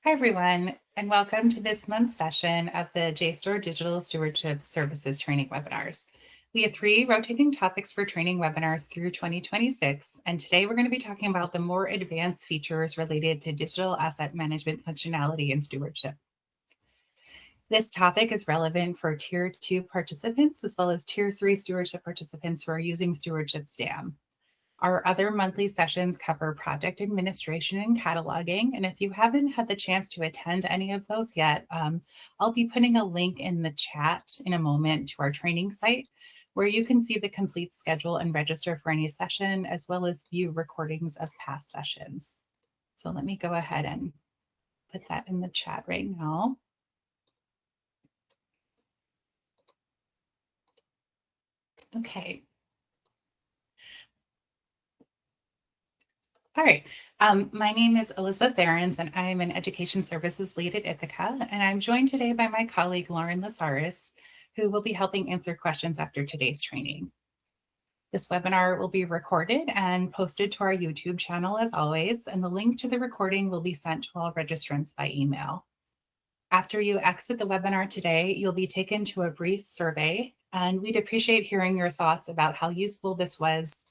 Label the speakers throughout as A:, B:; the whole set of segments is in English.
A: Hi, everyone, and welcome to this month's session of the JSTOR Digital Stewardship Services training webinars. We have 3 rotating topics for training webinars through 2026, and today we're going to be talking about the more advanced features related to digital asset management functionality and stewardship. This topic is relevant for Tier 2 participants as well as Tier 3 stewardship participants who are using Stewardship STAM. Our other monthly sessions cover project administration and cataloging. And if you haven't had the chance to attend any of those yet, I'll be putting a link in the chat in a moment to our training site where you can see the complete schedule and register for any session, as well as view recordings of past sessions. So let me go ahead and put that in the chat right now. Okay. All right. My name is Elizabeth Behrens, and I am an Education Services Lead at Ithaca, and I'm joined today by my colleague, Lauren Lazaris, who will be helping answer questions after today's training. This webinar will be recorded and posted to our YouTube channel as always, and the link to the recording will be sent to all registrants by email. After you exit the webinar today, you'll be taken to a brief survey, and we'd appreciate hearing your thoughts about how useful this was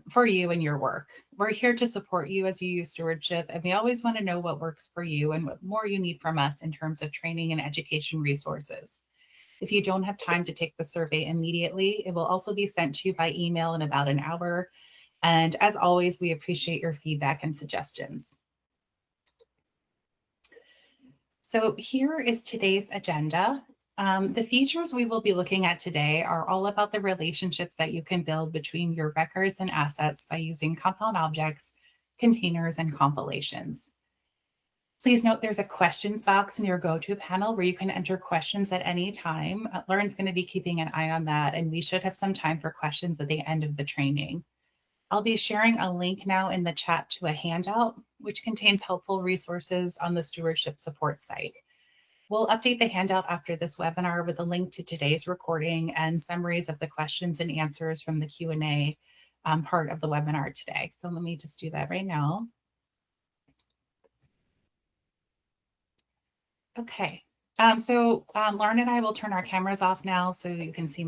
A: for you and your work. We're here to support you as you use stewardship, and we always want to know what works for you and what more you need from us in terms of training and education resources. If you don't have time to take the survey immediately, it will also be sent to you by email in about an hour. And as always, we appreciate your feedback and suggestions. So here is today's agenda. The features we will be looking at today are all about the relationships that you can build between your records and assets by using compound objects, containers, and compilations. Please note there's a questions box in your go-to panel where you can enter questions at any time. Lauren's going to be keeping an eye on that, and we should have some time for questions at the end of the training. I'll be sharing a link now in the chat to a handout, which contains helpful resources on the stewardship support site. We'll update the handout after this webinar with a link to today's recording and summaries of the questions and answers from the Q&A part of the webinar today. So let me just do that right now. Okay. Lauren and I will turn our cameras off now so you can see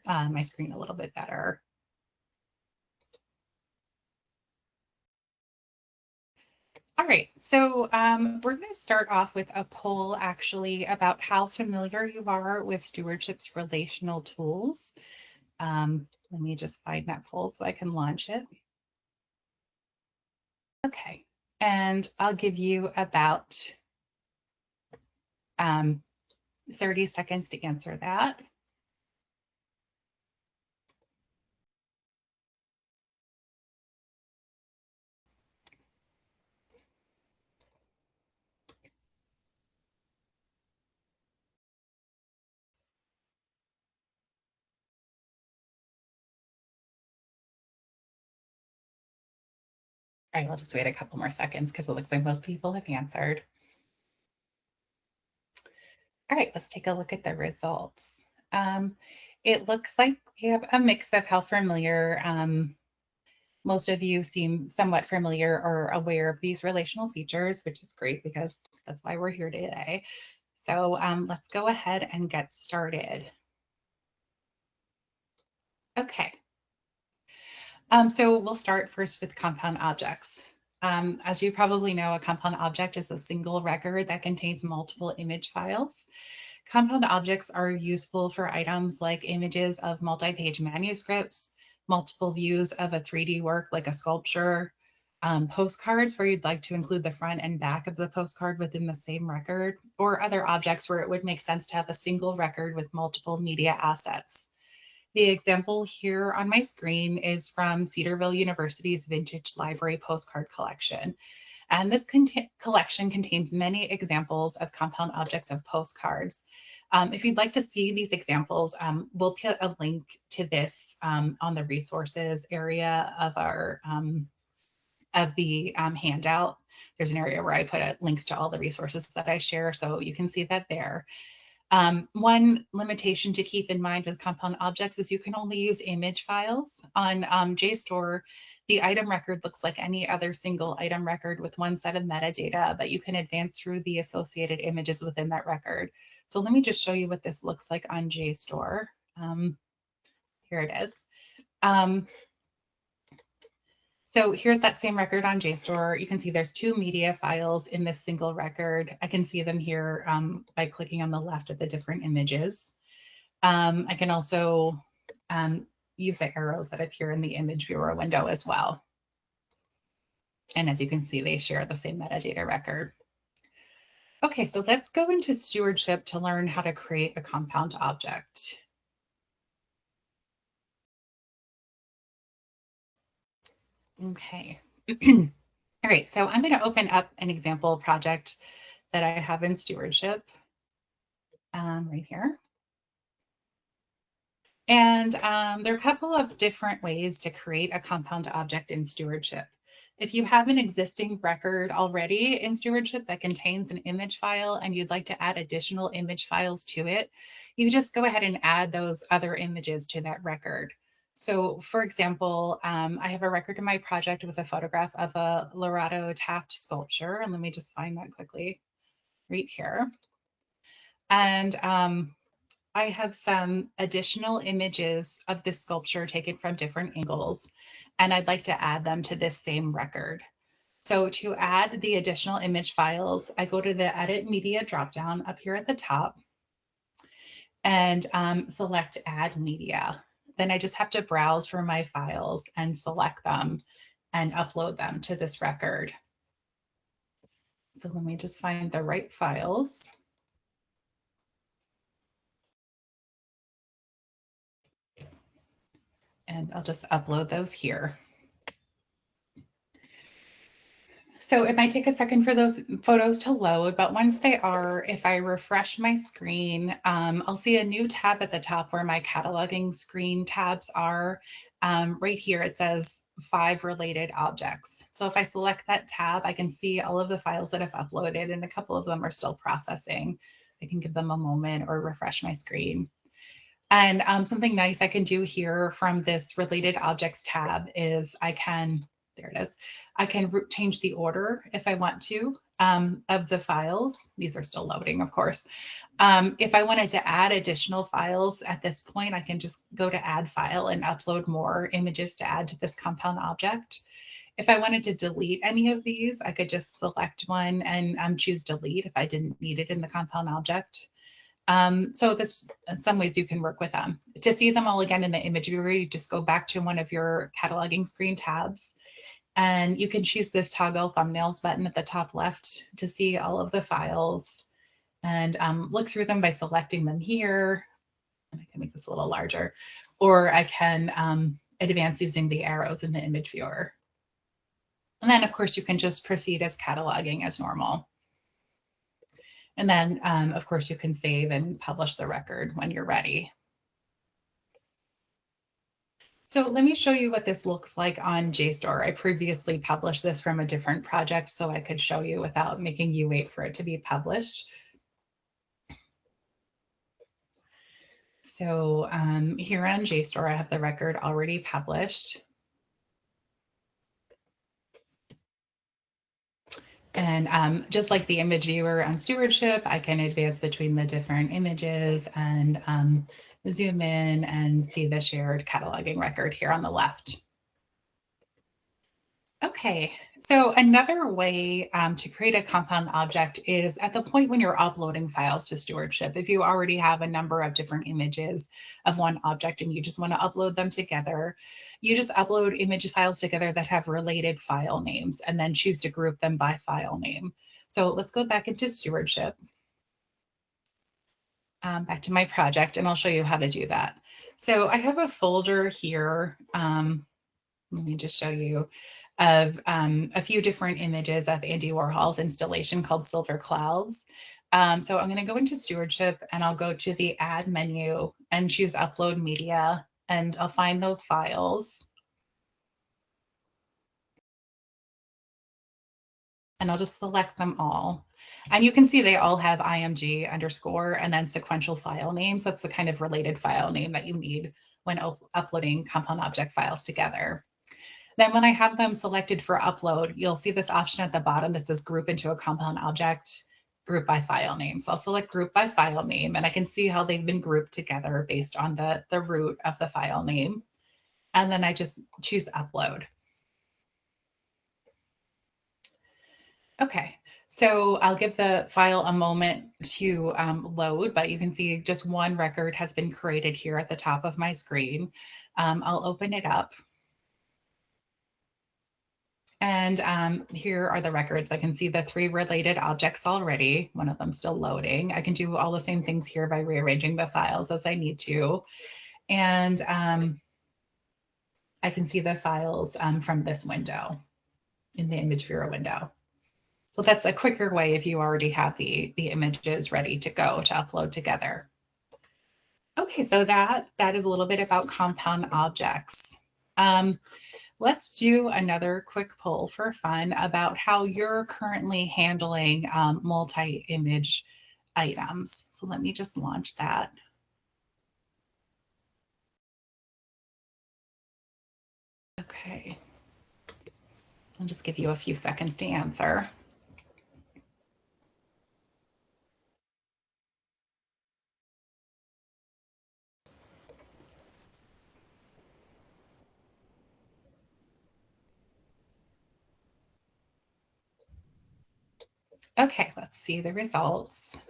A: my screen a little bit better. All right, so we're going to start off with a poll actually about how familiar you are with Stewardship's relational tools. Let me just find that poll so I can launch it. Okay, and I'll give you about 30 seconds to answer that. All right, we'll just wait a couple more seconds because it looks like most people have answered. All right, let's take a look at the results. It looks like we have a mix of how familiar. Most of you seem somewhat familiar or aware of these relational features, which is great because that's why we're here today. So let's go ahead and get started. Okay. So we'll start first with compound objects. As you probably know, a compound object is a single record that contains multiple image files. Compound objects are useful for items like images of multi-page manuscripts, multiple views of a 3D work like a sculpture, postcards where you'd like to include the front and back of the postcard within the same record, or other objects where it would make sense to have a single record with multiple media assets. The example here on my screen is from Cedarville University's Vintage Library Postcard Collection. And this collection contains many examples of compound objects of postcards. If you'd like to see these examples, we'll put a link to this on the resources area of our handout. There's an area where I put links to all the resources that I share, so you can see that there. One limitation to keep in mind with compound objects is you can only use image files. On JSTOR, The item record looks like any other single item record with one set of metadata, but you can advance through the associated images within that record. So let me just show you what this looks like on JSTOR. Here it is. So here's that same record on JSTOR. You can see there's 2 media files in this single record. I can see them here by clicking on the left of the different images. I can also use the arrows that appear in the image viewer window as well. And as you can see, they share the same metadata record. Okay, so let's go into stewardship to learn how to create a compound object. Okay. All right, so I'm going to open up an example project that I have in stewardship right here. And there are a couple of different ways to create a compound object in stewardship. If you have an existing record already in stewardship that contains an image file and you'd like to add additional image files to it, you just go ahead and add those other images to that record. So for example, I have a record in my project with a photograph of a Lorado Taft sculpture. And let me just find that quickly right here. And I have some additional images of this sculpture taken from different angles, and I'd like to add them to this same record. So to add the additional image files, I go to the Edit Media dropdown up here at the top and select Add Media. Then I just have to browse for my files and select them and upload them to this record. So let me just find the right files. And I'll just upload those here. So it might take a second for those photos to load, but once they are, if I refresh my screen, I'll see a new tab at the top where my cataloging screen tabs are. Right here, it says 5 related objects. So if I select that tab, I can see all of the files that I've uploaded, and a couple of them are still processing. I can give them a moment or refresh my screen. And something nice I can do here from this related objects tab is I can, there it is, I can change the order if I want to of the files. These are still loading, of course. If I wanted to add additional files at this point, I can just go to add file and upload more images to add to this compound object. If I wanted to delete any of these, I could just select one and choose delete if I didn't need it in the compound object. So this, in some ways you can work with them. To see them all again in the image viewer, you just go back to one of your cataloging screen tabs, and you can choose this toggle thumbnails button at the top left to see all of the files and look through them by selecting them here. And I can make this a little larger, or I can advance using the arrows in the image viewer. And then of course you can just proceed as cataloging as normal. And then, of course, you can save and publish the record when you're ready. So let me show you what this looks like on JSTOR. I previously published this from a different project, so I could show you without making you wait for it to be published. So here on JSTOR, I have the record already published. And just like the image viewer on stewardship, I can advance between the different images and zoom in and see the shared cataloging record here on the left. Okay, so another way to create a compound object is at the point when you're uploading files to stewardship. If you already have a number of different images of one object and you just want to upload them together, you just upload image files together that have related file names and then choose to group them by file name. So let's go back into stewardship, back to my project, and I'll show you how to do that. So I have a folder here. Let me just show you of a few different images of Andy Warhol's installation called Silver Clouds. So I'm going to go into stewardship and I'll go to the add menu and choose upload media, and I'll find those files. And I'll just select them all. And you can see they all have IMG underscore and then sequential file names. That's the kind of related file name that you need when uploading compound object files together. Then when I have them selected for upload, you'll see this option at the bottom that says group into a compound object, group by file name. So I'll select group by file name, and I can see how they've been grouped together based on the root of the file name. And then I just choose upload. Okay, so I'll give the file a moment to load, but you can see just one record has been created here at the top of my screen. I'll open it up. And here are the records. I can see the 3 related objects already, one of them still loading. I can do all the same things here by rearranging the files as I need to. And I can see the files from this window in the image viewer window. So that's a quicker way if you already have the images ready to go to upload together. Okay, so that is a little bit about compound objects. Let's do another quick poll for fun about how you're currently handling multi-image items. So let me just launch that. Okay. I'll just give you a few seconds to answer. Okay, let's see the results.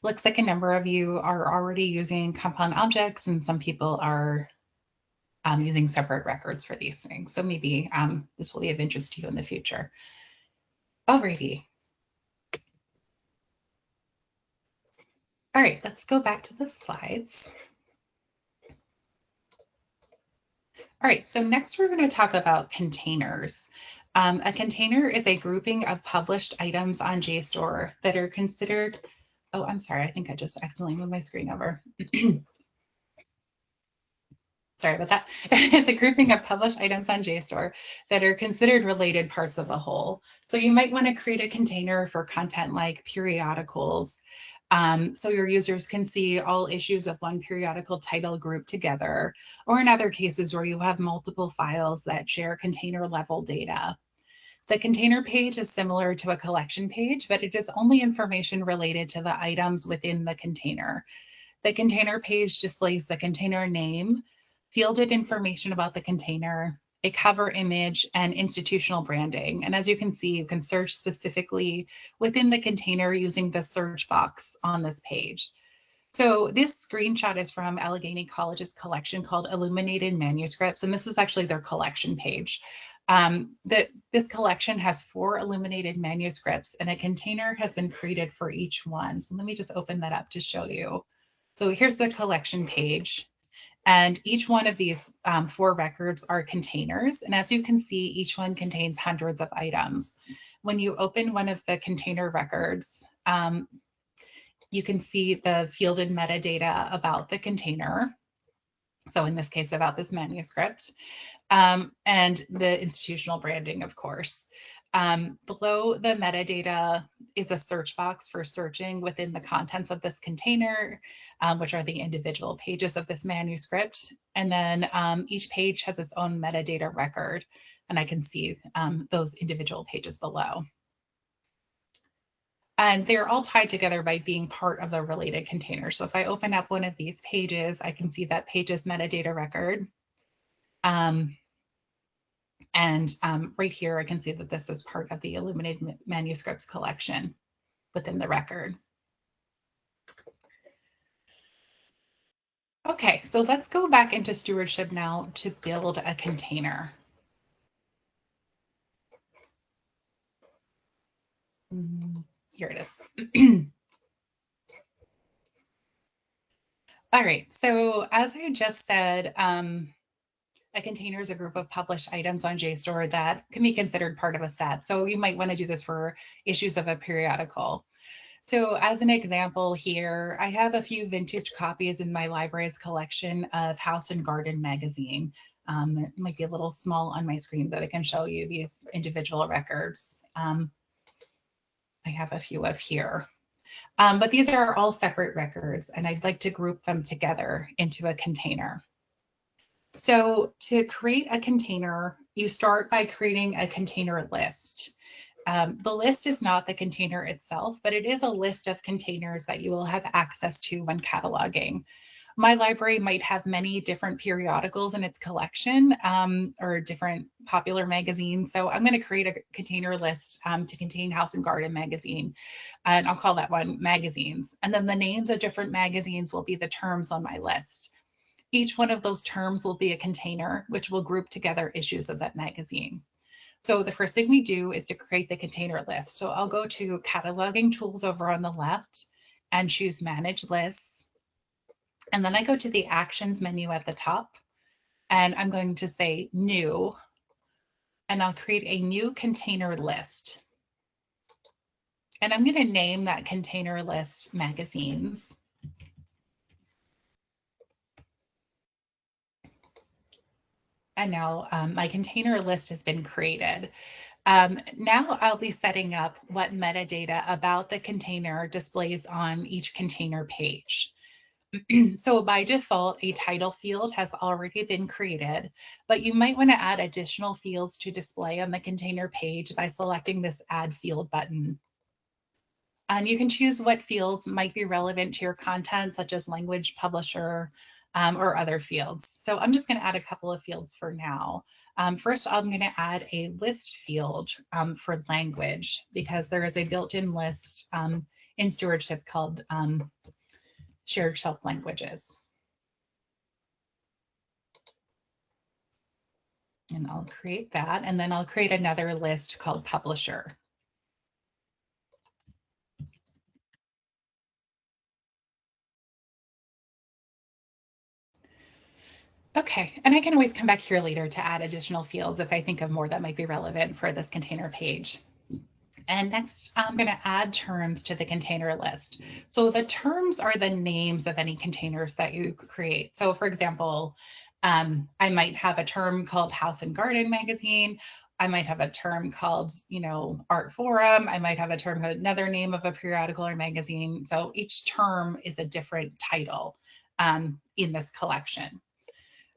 A: Looks like a number of you are already using compound objects, and some people are using separate records for these things. So maybe this will be of interest to you in the future. Alrighty. All right, let's go back to the slides. All right, so next we're going to talk about containers. A container is a grouping of published items on JSTOR that are considered, oh, I'm sorry, I think I just accidentally moved my screen over. Sorry about that. It's a grouping of published items on JSTOR that are considered related parts of a whole. So you might want to create a container for content like periodicals, so your users can see all issues of one periodical title grouped together, or in other cases where you have multiple files that share container level data. The container page is similar to a collection page, but it is only information related to the items within the container. The container page displays the container name, fielded information about the container, a cover image, and institutional branding. And as you can see, you can search specifically within the container using the search box on this page. So this screenshot is from Allegheny College's collection called Illuminated Manuscripts, and this is actually their collection page. This collection has 4 illuminated manuscripts, and a container has been created for each one. So let me just open that up to show you. So here's the collection page. And each one of these 4 records are containers. And as you can see, each one contains hundreds of items. When you open one of the container records, you can see the fielded metadata about the container. So in this case, about this manuscript, and the institutional branding, of course. Below the metadata is a search box for searching within the contents of this container, which are the individual pages of this manuscript. And then each page has its own metadata record, and I can see those individual pages below. And they're all tied together by being part of the related container. So if I open up one of these pages, I can see that page's metadata record. Right here, I can see that this is part of the Illuminated Manuscripts collection within the record. Okay, so let's go back into stewardship now to build a container. Here it is. All right, so as I just said, a container is a group of published items on JSTOR that can be considered part of a set. So you might want to do this for issues of a periodical. So as an example here, I have a few vintage copies in my library's collection of House and Garden magazine. There might be a little small on my screen, but I can show you these individual records. I have a few of here. But these are all separate records, and I'd like to group them together into a container. So to create a container, you start by creating a container list. The list is not the container itself, but it is a list of containers that you will have access to when cataloging. My library might have many different periodicals in its collection or different popular magazines. So I'm going to create a container list to contain House and Garden magazine, and I'll call that one magazines. And then the names of different magazines will be the terms on my list. Each one of those terms will be a container, which will group together issues of that magazine. So the first thing we do is to create the container list. So I'll go to cataloging tools over on the left and choose manage lists. And then I go to the actions menu at the top and I'm going to say new, and I'll create a new container list. And I'm going to name that container list magazines. And now my container list has been created. Now I'll be setting up what metadata about the container displays on each container page. So by default, a title field has already been created, but you might want to add additional fields to display on the container page by selecting this Add Field button. And you can choose what fields might be relevant to your content, such as language, publisher, or other fields. So I'm just going to add a couple of fields for now. First, I'm going to add a list field for language because there is a built-in list in stewardship called shared shelf languages. And I'll create that, and then I'll create another list called publisher. Okay, and I can always come back here later to add additional fields if I think of more that might be relevant for this container page. And next, I'm going to add terms to the container list. So the terms are the names of any containers that you create. So for example, I might have a term called House and Garden magazine. I might have a term called, Art Forum. I might have a term, another name of a periodical or magazine. So each term is a different title in this collection.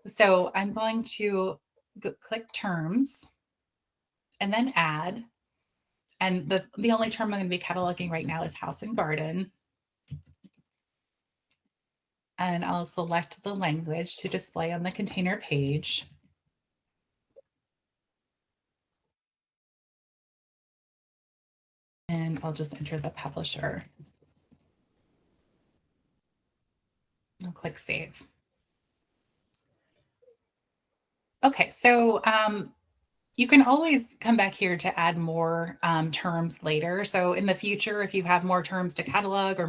A: So I'm going to click terms and then add. And the only term I'm going to be cataloging right now is House and Garden. And I'll select the language to display on the container page. And I'll just enter the publisher. I'll click save. Okay, so you can always come back here to add more terms later. So in the future, if you have more terms to catalog or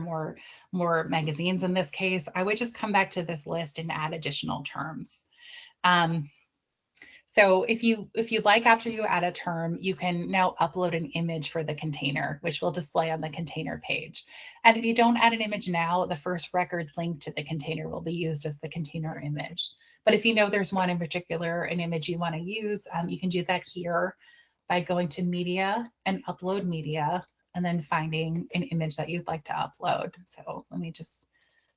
A: more magazines in this case, I would just come back to this list and add additional terms. So if you like, after you add a term, you can now upload an image for the container, which will display on the container page. And if you don't add an image now, the first record link to the container will be used as the container image. But if you know there's one in particular, an image you want to use, you can do that here by going to media and upload media, and then finding an image that you'd like to upload. So let me just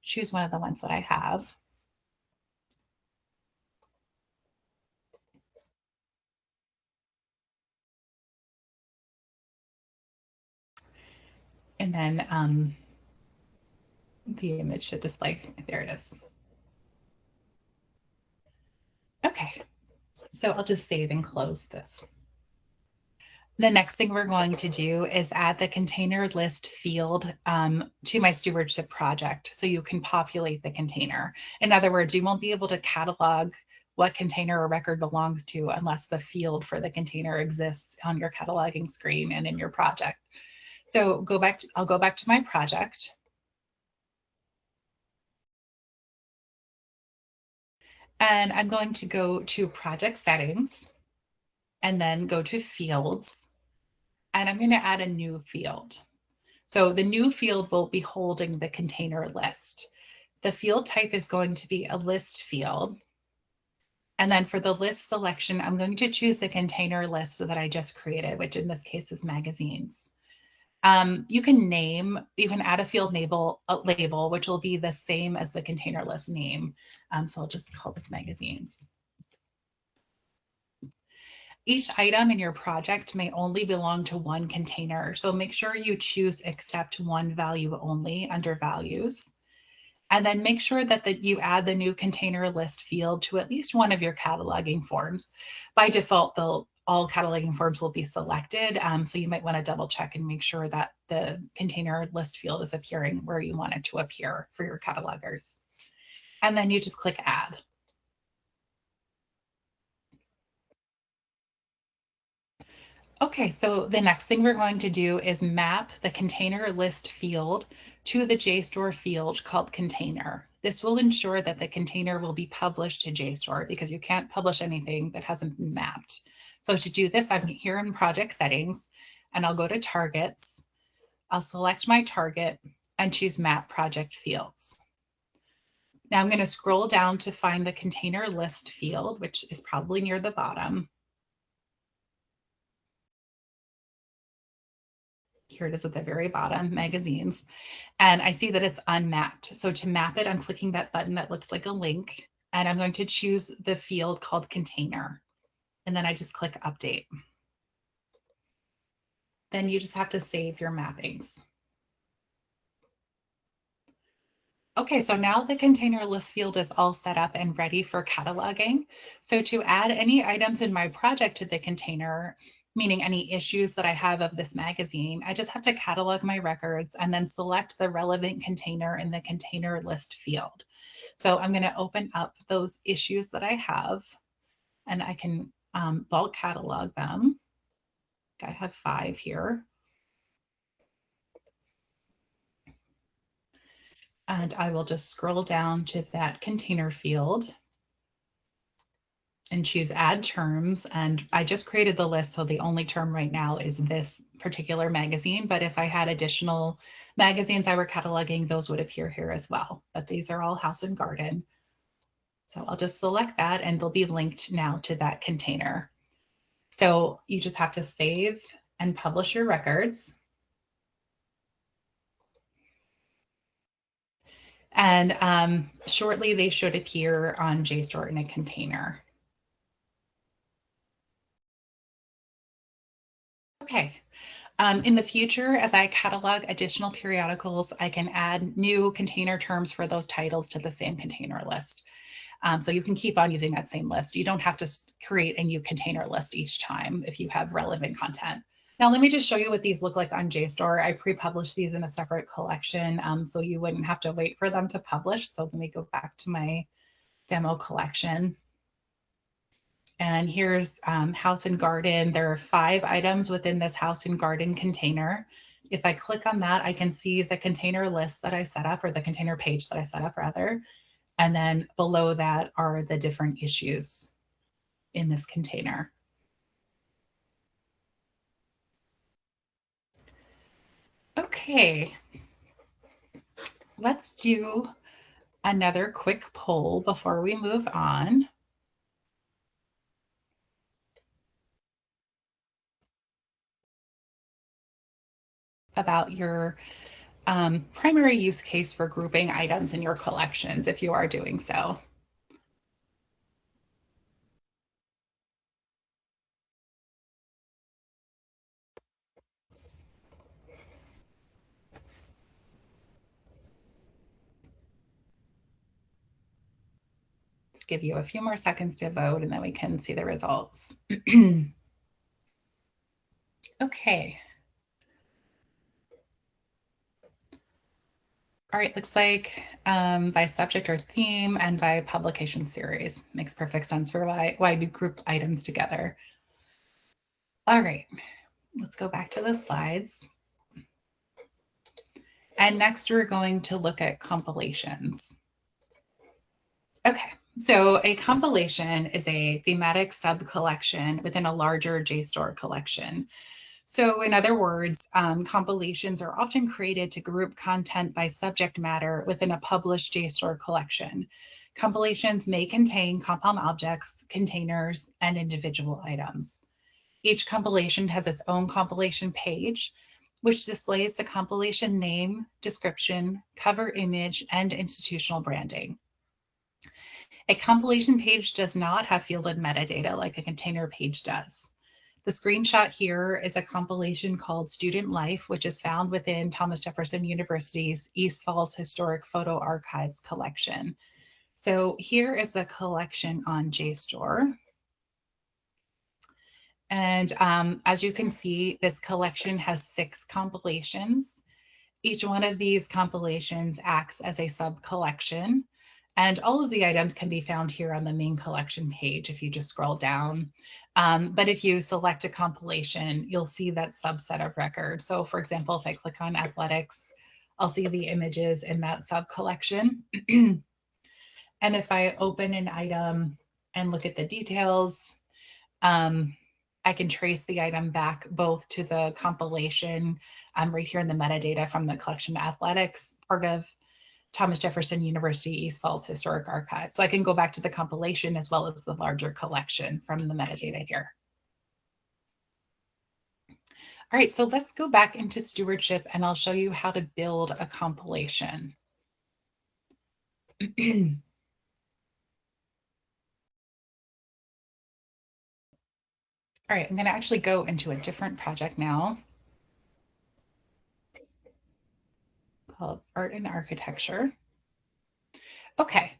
A: choose one of the ones that I have. And then the image should display. There it is. Okay, so I'll just save and close this. The next thing we're going to do is add the container list field to my stewardship project so you can populate the container. In other words, you won't be able to catalog what container a record belongs to unless the field for the container exists on your cataloging screen and in your project. So I'll go back to my project. And I'm going to go to project settings and then go to fields. And I'm going to add a new field. So the new field will be holding the container list. The field type is going to be a list field. And then for the list selection, I'm going to choose the container list that I just created, which in this case is magazines. You can add a field label, which will be the same as the container list name. So I'll just call this magazines. Each item in your project may only belong to one container, so make sure you choose accept one value only under values. And then make sure that you add the new container list field to at least one of your cataloging forms. By default, all cataloging forms will be selected, so you might want to double check and make sure that the container list field is appearing where you want it to appear for your catalogers. And then you just click add. Okay, so the next thing we're going to do is map the container list field to the JSTOR field called container. This will ensure that the container will be published to JSTOR because you can't publish anything that hasn't been mapped. So to do this, I'm here in project settings and I'll go to targets. I'll select my target and choose map project fields. Now I'm going to scroll down to find the container list field, which is probably near the bottom. Here it is at the very bottom, magazines. And I see that it's unmapped. So to map it, I'm clicking that button that looks like a link, and I'm going to choose the field called container. And then I just click update. Then you just have to save your mappings. Okay, so now the container list field is all set up and ready for cataloging. So to add any items in my project to the container, meaning any issues that I have of this magazine, I just have to catalog my records and then select the relevant container in the container list field. So I'm going to open up those issues that I have and I can bulk catalog them. I have 5 here. And I will just scroll down to that container field and choose add terms. And I just created the list, so the only term right now is this particular magazine. But if I had additional magazines I were cataloging, those would appear here as well. But these are all house and garden. So I'll just select that and they'll be linked now to that container. So you just have to save and publish your records. And shortly they should appear on JSTOR in a container. Okay. In the future, as I catalog additional periodicals, I can add new container terms for those titles to the same container list. So you can keep on using that same list. You don't have to create a new container list each time if you have relevant content. Now, let me just show you what these look like on JSTOR. I pre-published these in a separate collection, so you wouldn't have to wait for them to publish. So let me go back to my demo collection. And here's house and garden. There are 5 items within this house and garden container. If I click on that, I can see the container list that I set up, or the container page that I set up rather. And then below that are the different issues in this container. Okay, let's do another quick poll before we move on. About your primary use case for grouping items in your collections, if you are doing so. Let's give you a few more seconds to vote and then we can see the results. Okay. All right, looks like by subject or theme and by publication series. Makes perfect sense for why we group items together. All right, let's go back to the slides. And next we're going to look at compilations. Okay, so a compilation is a thematic sub-collection within a larger JSTOR collection. So in other words, compilations are often created to group content by subject matter within a published JSTOR collection. Compilations may contain compound objects, containers, and individual items. Each compilation has its own compilation page, which displays the compilation name, description, cover image, and institutional branding. A compilation page does not have fielded metadata like a container page does. The screenshot here is a compilation called Student Life, which is found within Thomas Jefferson University's East Falls Historic Photo Archives collection. So here is the collection on JSTOR. And as you can see, this collection has 6 compilations. Each one of these compilations acts as a sub-collection. And all of the items can be found here on the main collection page if you just scroll down. But if you select a compilation, you'll see that subset of records. So for example, if I click on athletics, I'll see the images in that sub-collection. And if I open an item and look at the details, I can trace the item back both to the compilation right here in the metadata from the collection athletics part of Thomas Jefferson University East Falls Historic Archive. So I can go back to the compilation as well as the larger collection from the metadata here. All right, so let's go back into stewardship and I'll show you how to build a compilation. All right, I'm going to actually go into a different project now called Art and Architecture. Okay,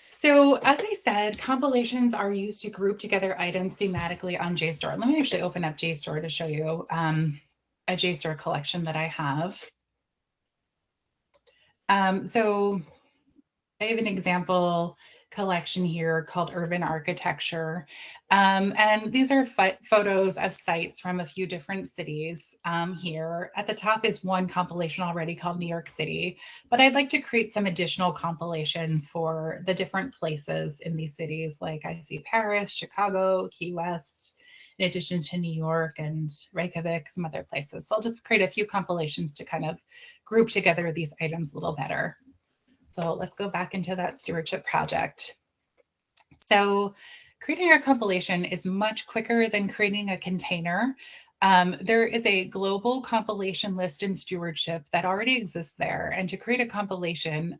A: so as I said, compilations are used to group together items thematically on JSTOR. Let me actually open up JSTOR to show you a JSTOR collection that I have. So I have an example collection here called Urban Architecture. And these are photos of sites from a few different cities here. At the top is one compilation already called New York City, but I'd like to create some additional compilations for the different places in these cities, like I see Paris, Chicago, Key West, in addition to New York and Reykjavik, some other places. So I'll just create a few compilations to kind of group together these items a little better. So let's go back into that stewardship project. So creating a compilation is much quicker than creating a container. There is a global compilation list in stewardship that already exists there. And to create a compilation,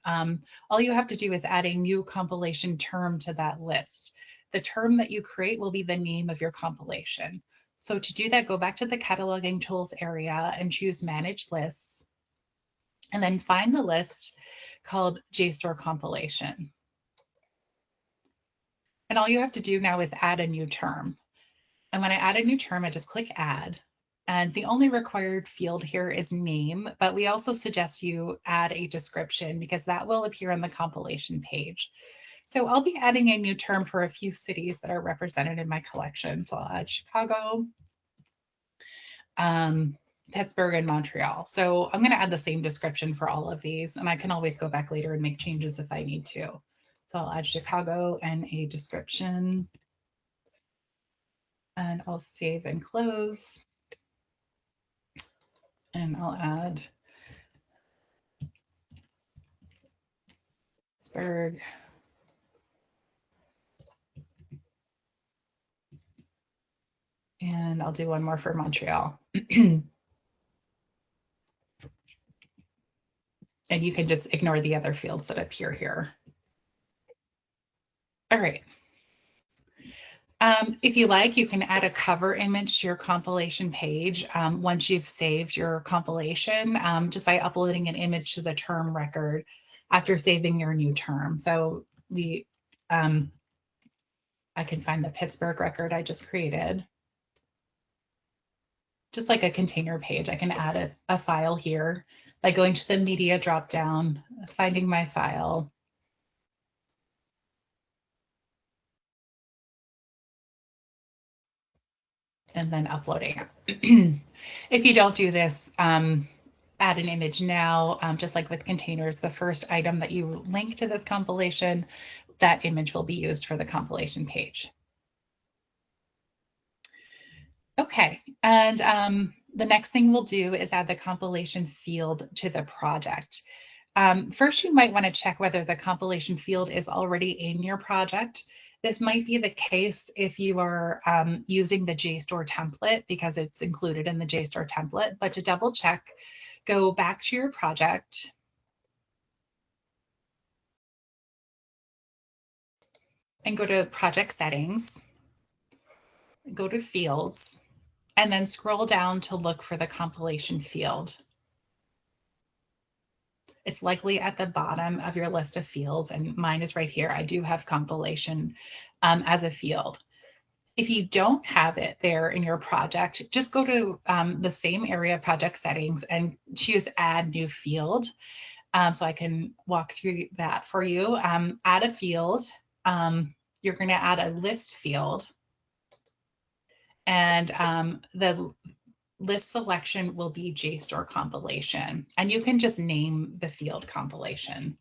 A: all you have to do is add a new compilation term to that list. The term that you create will be the name of your compilation. So to do that, go back to the cataloging tools area and choose Manage Lists, and then find the list called JSTOR compilation. And all you have to do now is add a new term. And when I add a new term, I just click add. And the only required field here is name, but we also suggest you add a description because that will appear on the compilation page. So I'll be adding a new term for a few cities that are represented in my collection. So I'll add Chicago, Pittsburgh, and Montreal. So I'm going to add the same description for all of these, and I can always go back later and make changes if I need to. So I'll add Chicago and a description, and I'll save and close. And I'll add Pittsburgh. And I'll do one more for Montreal. And you can just ignore the other fields that appear here. All right. If you like, you can add a cover image to your compilation page once you've saved your compilation, just by uploading an image to the term record after saving your new term. So I can find the Pittsburgh record I just created. Just like a container page, I can add a file here by going to the media dropdown, finding my file, and then uploading it. If you don't do this, add an image now, just like with containers, the first item that you link to this compilation, that image will be used for the compilation page. Okay, and the next thing we'll do is add the compilation field to the project. First, you might want to check whether the compilation field is already in your project. This might be the case if you are using the JSTOR template because it's included in the JSTOR template. But to double check, go back to your project. and go to project settings, go to fields, and then scroll down to look for the compilation field. It's likely at the bottom of your list of fields, and mine is right here. I do have compilation as a field. If you don't have it there in your project, just go to the same area, project settings, and choose add new field. So I can walk through that for you. Add a field. You're going to add a list field. And the list selection will be JSTOR compilation. And you can just name the field compilation.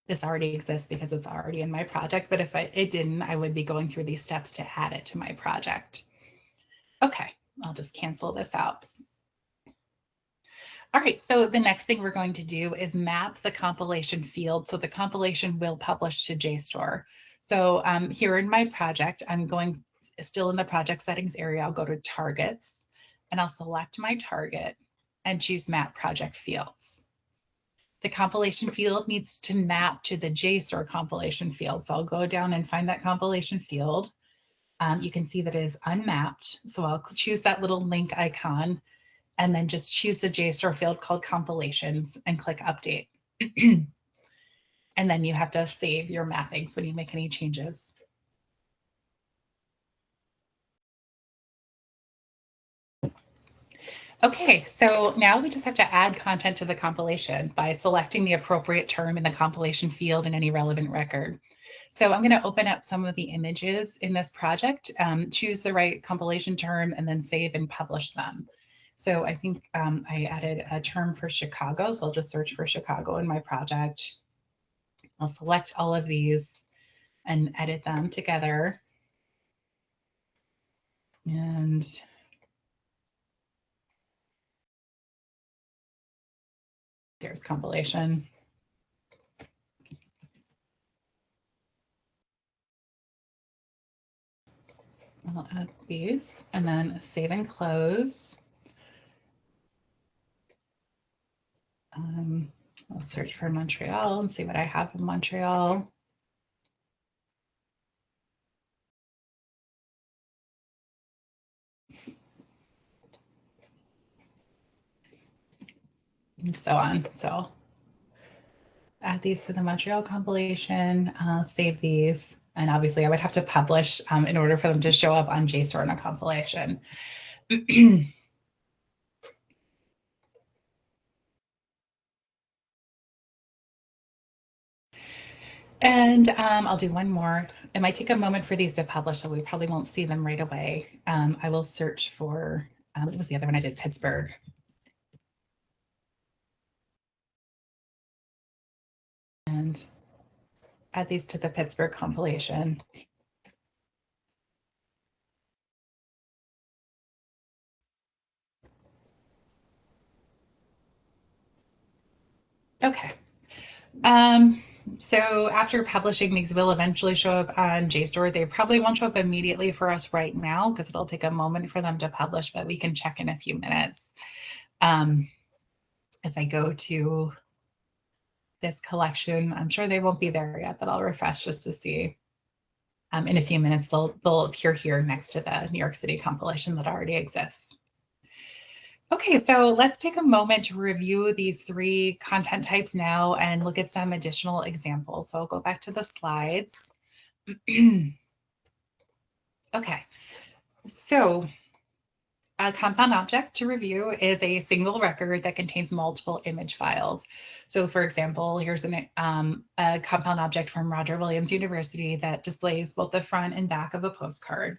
A: This already exists because it's already in my project, but if it didn't, I would be going through these steps to add it to my project. Okay, I'll just cancel this out. All right, so the next thing we're going to do is map the compilation field so the compilation will publish to JSTOR. So here in my project, I'm going still in the project settings area. I'll go to targets and I'll select my target and choose map project fields. The compilation field needs to map to the JSTOR compilation field. So I'll go down and find that compilation field. You can see that it is unmapped. So I'll choose that little link icon and then just choose the JSTOR field called Compilations and click Update. And then you have to save your mappings when you make any changes. Okay, so now we just have to add content to the compilation by selecting the appropriate term in the compilation field in any relevant record. So I'm going to open up some of the images in this project, choose the right compilation term, and then save and publish them. So I think I added a term for Chicago, so I'll just search for Chicago in my project. I'll select all of these and edit them together. And there's compilation. I'll add these and then save and close. I'll search for Montreal and see what I have in Montreal. And so on. So add these to the Montreal compilation, save these. And obviously I would have to publish in order for them to show up on JSTOR in a compilation. And I'll do one more. It might take a moment for these to publish, so we probably won't see them right away. I will search for, what was the other one I did? Pittsburgh. And add these to the Pittsburgh compilation. Okay. So after publishing, these will eventually show up on JSTOR. They probably won't show up immediately for us right now because it'll take a moment for them to publish, but we can check in a few minutes. If I go to this collection, I'm sure they won't be there yet, but I'll refresh just to see. In a few minutes, they'll appear here next to the New York City compilation that already exists. Okay, so let's take a moment to review these three content types now and look at some additional examples. So I'll go back to the slides. Okay, so a compound object to review is a single record that contains multiple image files. So for example, here's a compound object from Roger Williams University that displays both the front and back of a postcard.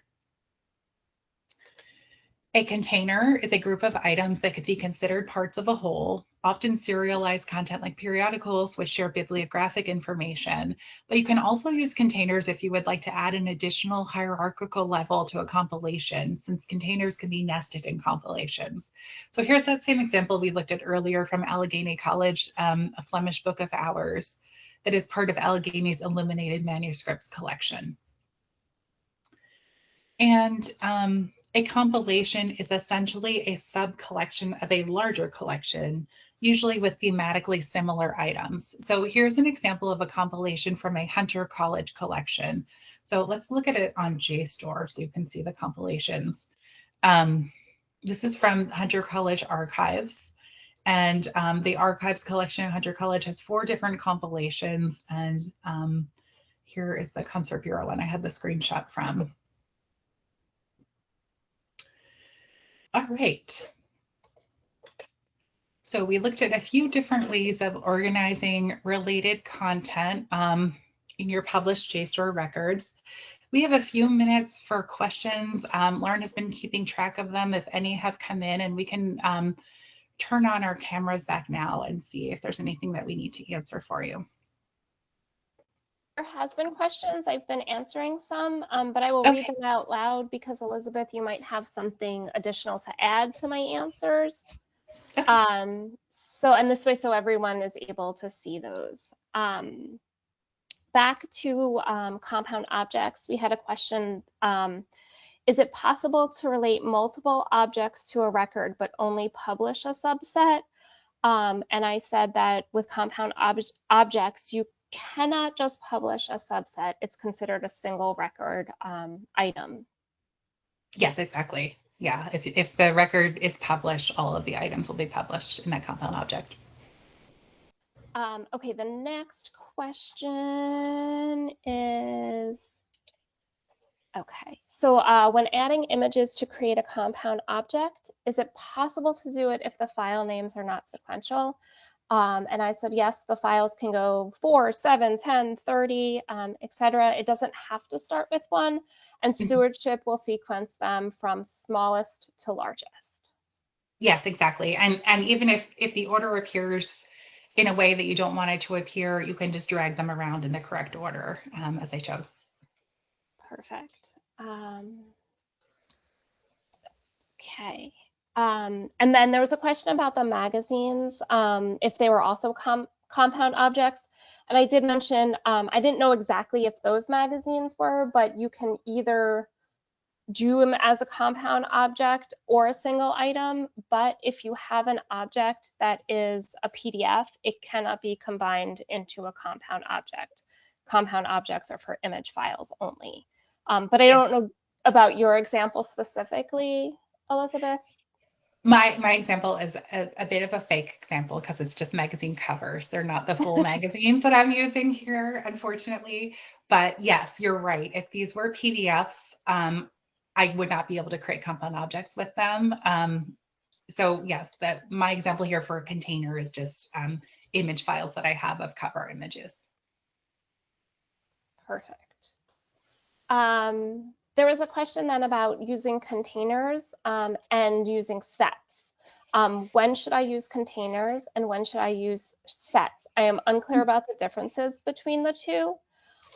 A: A container is a group of items that could be considered parts of a whole, often serialized content like periodicals which share bibliographic information. But you can also use containers if you would like to add an additional hierarchical level to a compilation, since containers can be nested in compilations. So here's that same example we looked at earlier from Allegheny College, a Flemish Book of Hours that is part of Allegheny's Illuminated Manuscripts collection. And a compilation is essentially a sub-collection of a larger collection, usually with thematically similar items. So here's an example of a compilation from a Hunter College collection. So let's look at it on JSTOR so you can see the compilations. This is from Hunter College Archives. And the archives collection at Hunter College has 4 different compilations. And here is the Concert Bureau one I had the screenshot from. All right. So we looked at a few different ways of organizing related content in your published JSTOR records. We have a few minutes for questions. Lauren has been keeping track of them if any have come in, and we can turn on our cameras back now and see if there's anything that we need to answer for you.
B: There has been questions. I've been answering some, but I will read them out loud because Elizabeth, you might have something additional to add to my answers. Okay. And this way, so everyone is able to see those. Back to compound objects, we had a question. Is it possible to relate multiple objects to a record, but only publish a subset? And I said that with compound objects, you cannot just publish a subset. It's considered a single record item.
A: Yes, exactly. Yeah, if the record is published, all of the items will be published in that compound object.
B: Okay, the next question is, okay, so when adding images to create a compound object, is it possible to do it if the file names are not sequential? And I said, yes, the files can go 4, 7, 10, 30, etc. It doesn't have to start with one, and stewardship will sequence them from smallest to largest.
A: Yes, exactly. And even if the order appears in a way that you don't want it to appear, you can just drag them around in the correct order, as I showed.
B: Perfect. Okay. And then there was a question about the magazines, if they were also compound objects. And I did mention, I didn't know exactly if those magazines were, but you can either do them as a compound object or a single item. But if you have an object that is a PDF, it cannot be combined into a compound object. Compound objects are for image files only. But I don't know about your example specifically, Elizabeth.
A: My example is a bit of a fake example because it's just magazine covers. They're not the full magazines that I'm using here, unfortunately. But yes, you're right. If these were PDFs, I would not be able to create compound objects with them. So yes, my example here for a container is just image files that I have of cover images.
B: Perfect. There was a question then about using containers and using sets. When should I use containers and when should I use sets? I am unclear about the differences between the two.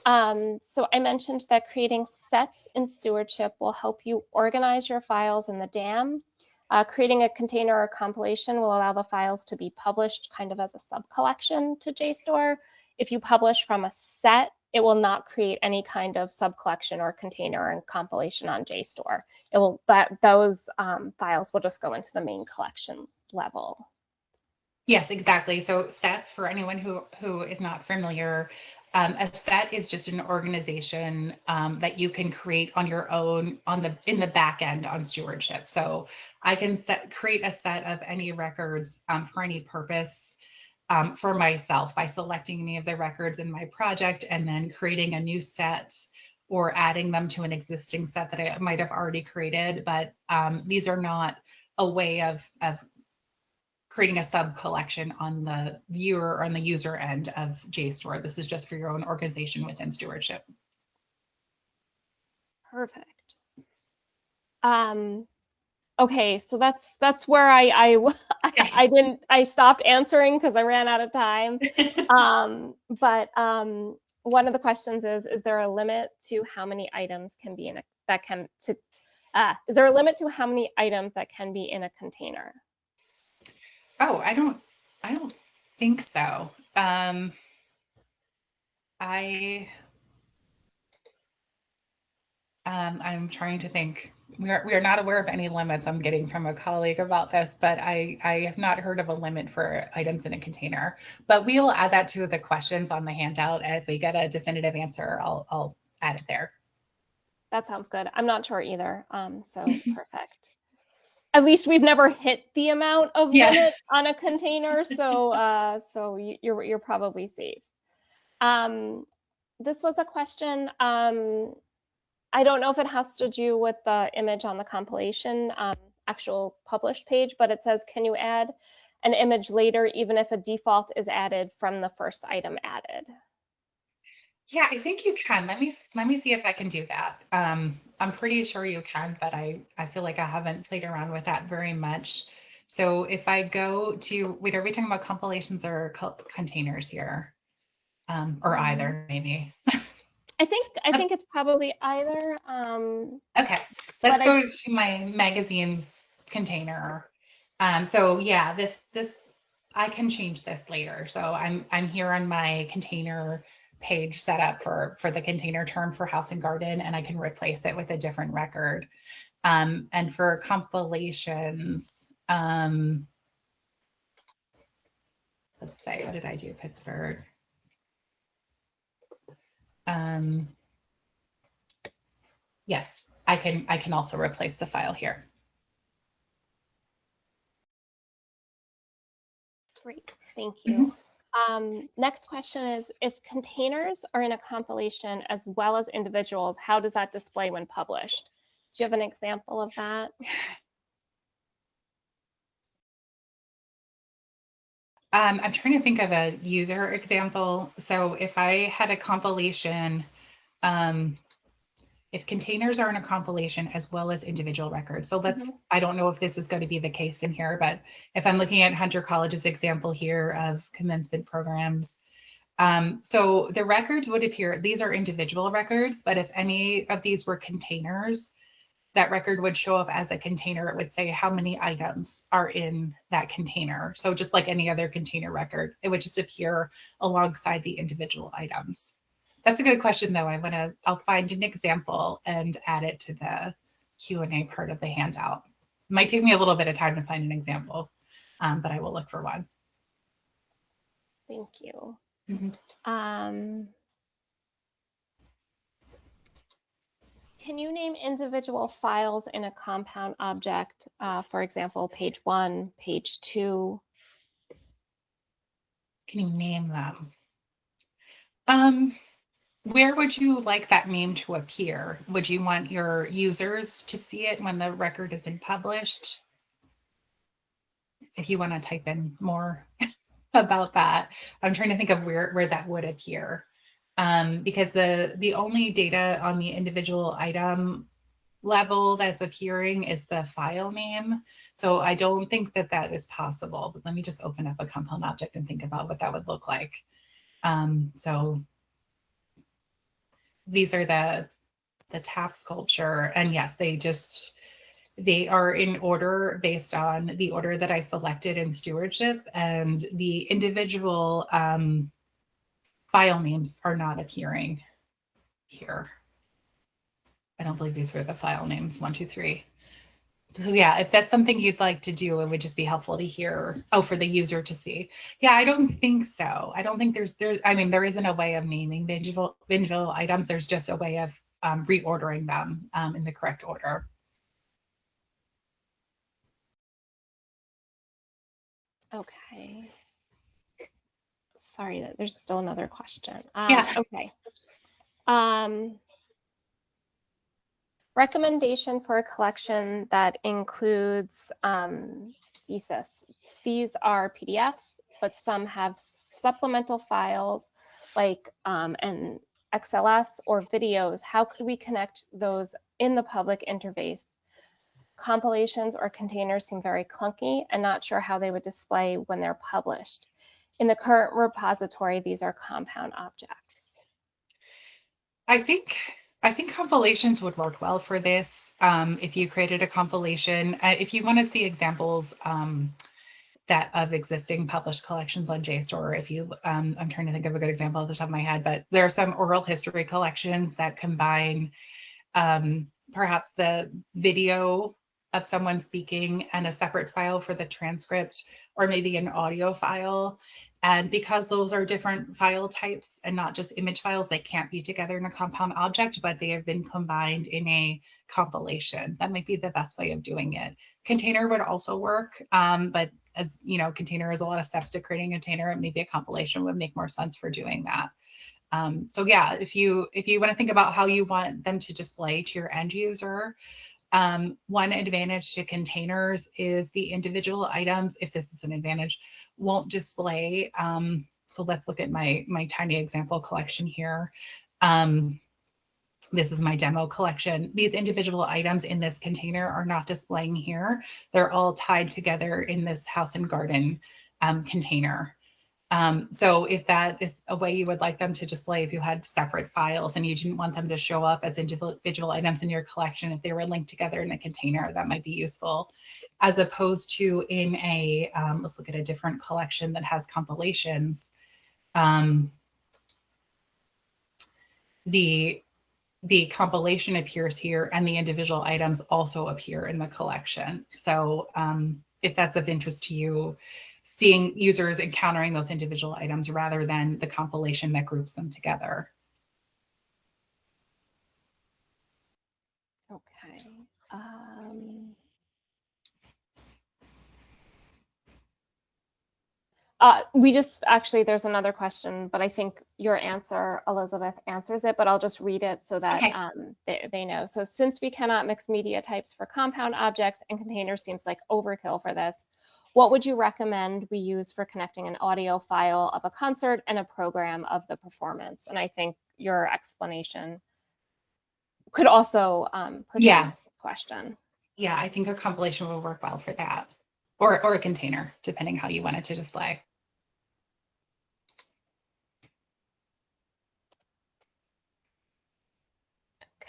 B: So I mentioned that creating sets in stewardship will help you organize your files in the DAM. Creating a container or compilation will allow the files to be published kind of as a sub-collection to JSTOR. If you publish from a set, it will not create any kind of sub-collection or container and compilation on JSTOR. Those files will just go into the main collection level.
A: Yes, exactly. So sets, for anyone who is not familiar, a set is just an organization that you can create on your own in the back end on stewardship. So I can create a set of any records for any purpose for myself by selecting any of the records in my project and then creating a new set or adding them to an existing set that I might have already created. But these are not a way of creating a sub collection on the viewer or on the user end of JSTOR. This is just for your own organization within stewardship.
B: Perfect. Okay, so that's where I stopped answering because I ran out of time. But one of the questions is there a limit to how many items can be in is there a limit to how many items that can be in a container?
A: Oh, I don't think so. I'm trying to think. we are not aware of any limits. I'm getting from a colleague about this, but I have not heard of a limit for items in a container. But we will add that to the questions on the handout. And if we get a definitive answer, I'll add it there.
B: That sounds good. I'm not sure either. So perfect. At least we've never hit the amount of
A: Yeah.
B: limit on a container, so you're probably safe. This was a question. I don't know if it has to do with the image on the compilation actual published page, but it says, can you add an image later, even if a default is added from the first item added?
A: Yeah, I think you can. Let me see if I can do that. I'm pretty sure you can, but I feel like I haven't played around with that very much. So if I go to, wait, are we talking about compilations or containers here? Or either, maybe.
B: I think it's probably either.
A: Okay, let's go to my magazines container. So yeah, this I can change this later. So I'm here on my container page set up for the container term for house and garden, and I can replace it with a different record. And for compilations, let's say, what did I do? Pittsburgh. Yes, I can also replace the file here.
B: Great, thank you. Next question is, if containers are in a compilation as well as individuals, how does that display when published? Do you have an example of that?
A: I'm trying to think of a user example. So if I had a compilation, if containers are in a compilation as well as individual records. So I don't know if this is going to be the case in here, but if I'm looking at Hunter College's example here of commencement programs, so the records would appear, these are individual records, but if any of these were containers, that record would show up as a container. It would say how many items are in that container. So just like any other container record, it would just appear alongside the individual items. That's a good question, though. I'll find an example and add it to the Q&A part of the handout. It might take me a little bit of time to find an example, but I will look for one.
B: Thank you. Can you name individual files in a compound object? For example, page 1, page 2.
A: Can you name them? Where would you like that name to appear? Would you want your users to see it when the record has been published? If you want to type in more about that, I'm trying to think of where that would appear. Because the only data on the individual item level that's appearing is the file name. So I don't think that that is possible, but let me just open up a compound object and think about what that would look like. So these are the tap sculpture, and yes, they are in order based on the order that I selected in stewardship, and the individual file names are not appearing here. I don't believe these were the file names, 1, 2, 3. So yeah, if that's something you'd like to do, it would just be helpful to hear, for the user to see. Yeah, I don't think so. I don't think there isn't a way of naming the individual items. There's just a way of reordering them in the correct order.
B: Okay. Sorry, there's still another question.
A: Yeah.
B: Okay. Recommendation for a collection that includes thesis. These are PDFs, but some have supplemental files like an XLS or videos. How could we connect those in the public interface? Compilations or containers seem very clunky and not sure how they would display when they're published. In the current repository, these are compound objects.
A: I think compilations would work well for this. If you created a compilation, if you want to see examples that of existing published collections on JSTOR, if you, I'm trying to think of a good example off the top of my head, but there are some oral history collections that combine perhaps the video of someone speaking and a separate file for the transcript, or maybe an audio file. And because those are different file types and not just image files, they can't be together in a compound object, but they have been combined in a compilation. That might be the best way of doing it. Container would also work, but as you know, container is a lot of steps to creating a container, and maybe a compilation would make more sense for doing that. So yeah, if you want to think about how you want them to display to your end user, one advantage to containers is the individual items, if this is an advantage, won't display. So let's look at my tiny example collection here. This is my demo collection. These individual items in this container are not displaying here. They're all tied together in this house and garden container. So if that is a way you would like them to display, if you had separate files and you didn't want them to show up as individual items in your collection, if they were linked together in a container, that might be useful, as opposed to in a, let's look at a different collection that has compilations. The compilation appears here and the individual items also appear in the collection. So if that's of interest to you, seeing users encountering those individual items rather than the compilation that groups them together.
B: Okay. We just actually, there's another question, but I think your answer, Elizabeth, answers it, but I'll just read it so that they know. So since we cannot mix media types for compound objects and containers seems like overkill for this, what would you recommend we use for connecting an audio file of a concert and a program of the performance? And I think your explanation could also pertain to the question.
A: Yeah, I think a compilation will work well for that, or a container, depending how you want it to display.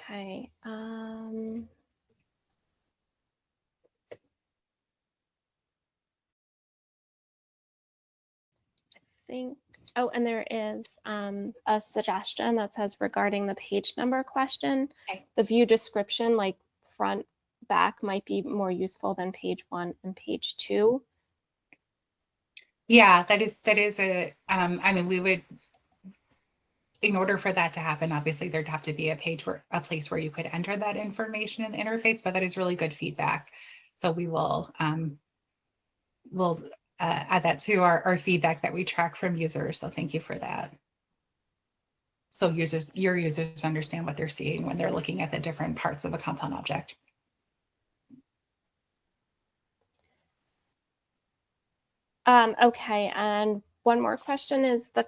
B: Okay. Think, oh, and there is a suggestion that says regarding the page number question, the view description, like front, back, might be more useful than page 1 and page 2.
A: Yeah, that is a, I mean, we would, in order for that to happen, obviously there'd have to be a place where you could enter that information in the interface, but that is really good feedback. So we will, we'll add that to our feedback that we track from users. So thank you for that. So your users understand what they're seeing when they're looking at the different parts of a compound object.
B: Okay, and one more question is the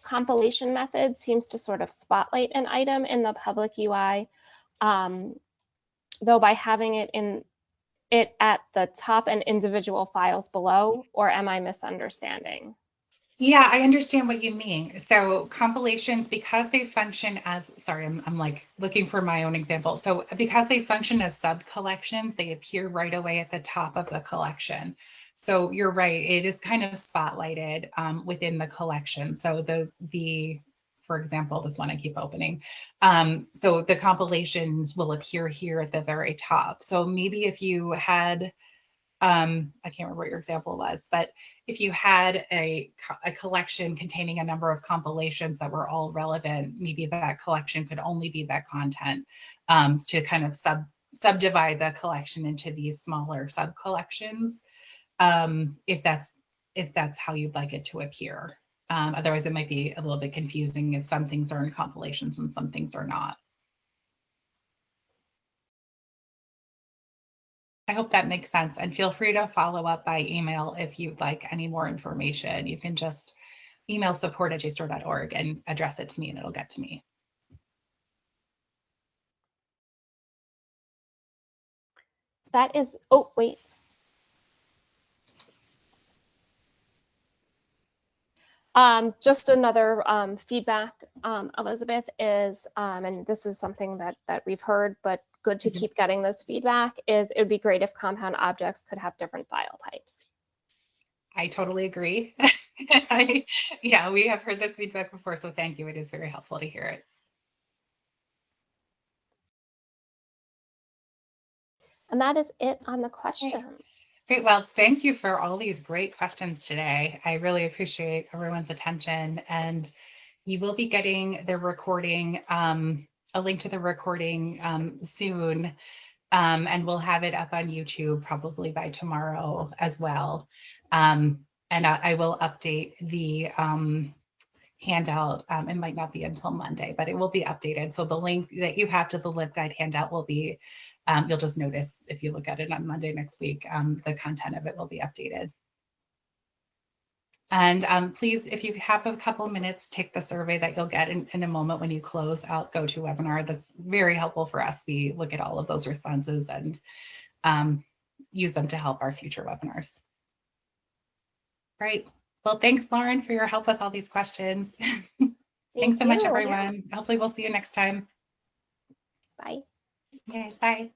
B: compilation method seems to sort of spotlight an item in the public UI, though by having it at the top and individual files below, or am I misunderstanding?
A: Yeah, I understand what you mean. So compilations, because they function as, sorry, I'm like looking for my own example. So because they function as sub collections, they appear right away at the top of the collection. So you're right, it is kind of spotlighted within the collection. So for example, this one I keep opening. So the compilations will appear here at the very top. So maybe if you had, I can't remember what your example was, but if you had a collection containing a number of compilations that were all relevant, maybe that collection could only be that content, to kind of subdivide the collection into these smaller sub collections, if that's how you'd like it to appear. Otherwise, it might be a little bit confusing if some things are in compilations and some things are not. I hope that makes sense, and feel free to follow up by email if you'd like any more information. You can just email support@jstor.org and address it to me and it'll get to me.
B: That is, oh, wait. Just another feedback, Elizabeth, is, and this is something that we've heard, but good to keep getting this feedback, is it would be great if compound objects could have different file types.
A: I totally agree. Yeah, we have heard this feedback before, so thank you. It is very helpful to hear it.
B: And that is it on the
A: Great.
B: questions.
A: Great. Well, thank you for all these great questions today. I really appreciate everyone's attention, and you will be getting the recording, a link to the recording soon. And we'll have it up on YouTube probably by tomorrow as well. And I will update the handout. It might not be until Monday, but it will be updated. So the link that you have to the LibGuide handout will be, you'll just notice if you look at it on Monday next week, the content of it will be updated. And please, if you have a couple minutes, take the survey that you'll get in a moment when you close out GoToWebinar. That's very helpful for us. We look at all of those responses and use them to help our future webinars. Great. Well, thanks, Lauren, for your help with all these questions. Thanks so much, everyone. Hopefully we'll see you next time.
B: Bye.
A: Okay, bye.